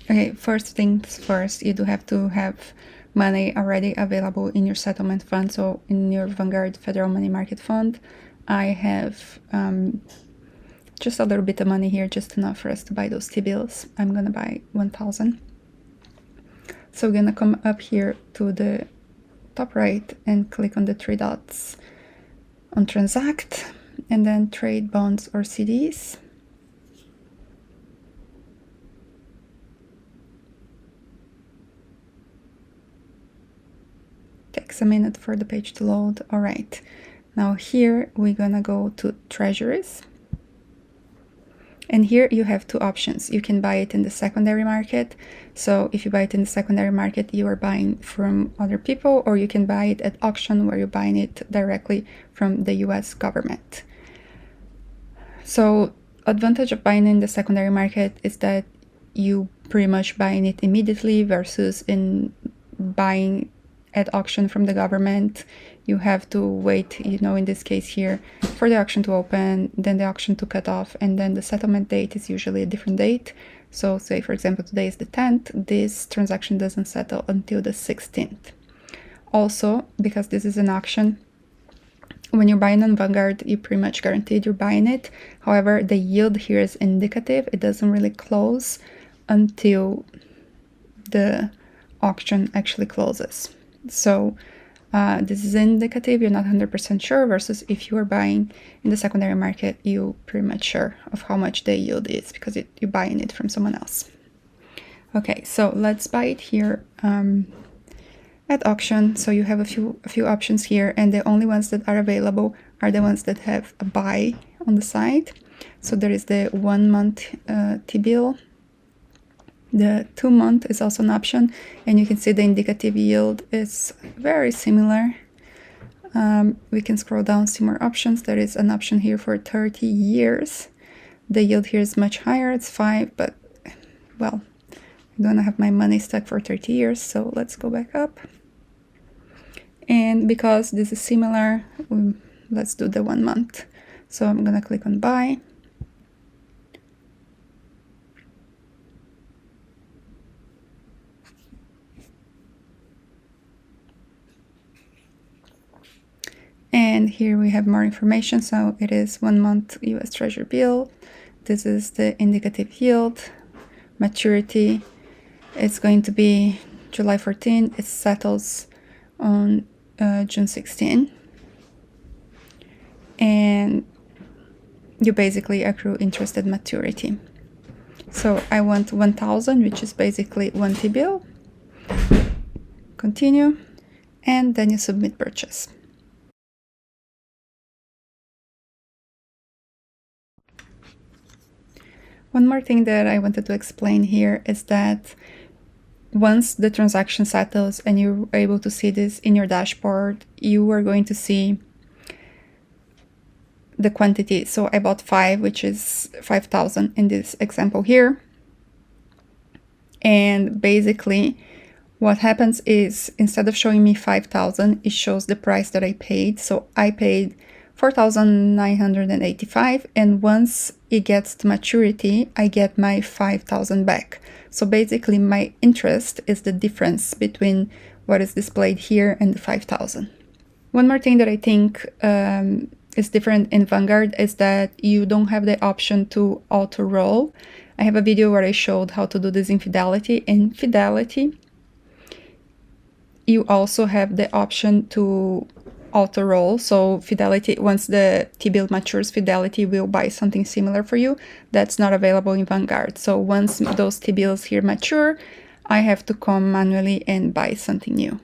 Okay, first things first, you do have to have money already available in your settlement fund. So in your Vanguard Federal Money Market Fund, I have just a little bit of money here, just enough for us to buy those T-bills. I'm gonna buy 1,000. So we're gonna come up here to the top right and click on the three dots on transact, and then trade bonds or CDs. Takes a minute for the page to load. All right, now here we're gonna go to treasuries, and here you have two options. You can buy it in the secondary market. So if you buy it in the secondary market, you are buying from other people, or you can buy it at auction, where you're buying it directly from the US government. So advantage of buying in the secondary market is that you pretty much buying it immediately, versus in buying at auction from the government. You have to wait, in this case here, for the auction to open, then the auction to cut off, and then the settlement date is usually a different date. So say, for example, today is the 10th, this transaction doesn't settle until the 16th. Also, because this is an auction, when you're buying on Vanguard, you're pretty much guaranteed you're buying it. However, the yield here is indicative. It doesn't really close until the auction actually closes. So this is indicative, you're not 100% sure, versus if you are buying in the secondary market, you're pretty much sure of how much the yield is, because you're buying it from someone else. Okay, so let's buy it here at auction. So you have a few options here, and the only ones that are available are the ones that have a buy on the side. So there is the 1 month T-bill. The 2 month is also an option, and you can see the indicative yield is very similar. We can scroll down, see more options. There is an option here for 30 years. The yield here is much higher, it's 5, but well, I don't have my money stuck for 30 years, so let's go back up. And because this is similar, let's do the 1 month. So I'm gonna click on buy. And here we have more information. So it is 1 month US Treasury bill. This is the indicative yield. Maturity, it's going to be July 14. It settles on June 16. And you basically accrue interest at maturity. So I want 1,000, which is basically 1 T-bill. Continue, and then you submit purchase. One more thing that I wanted to explain here is that once the transaction settles and you're able to see this in your dashboard, you are going to see the quantity. So I bought 5, which is 5,000 in this example here. And basically what happens is, instead of showing me 5,000, it shows the price that I paid. So I paid 4,985, and once it gets to maturity, I get my 5,000 back. So basically my interest is the difference between what is displayed here and the 5,000. One more thing that I think is different in Vanguard is that you don't have the option to auto roll. I have a video where I showed how to do this in Fidelity. In Fidelity, you also have the option to auto roll. So Fidelity, once the T-bill matures, Fidelity will buy something similar for you. That's not available in Vanguard. So once those T-bills here mature, I have to come manually and buy something new.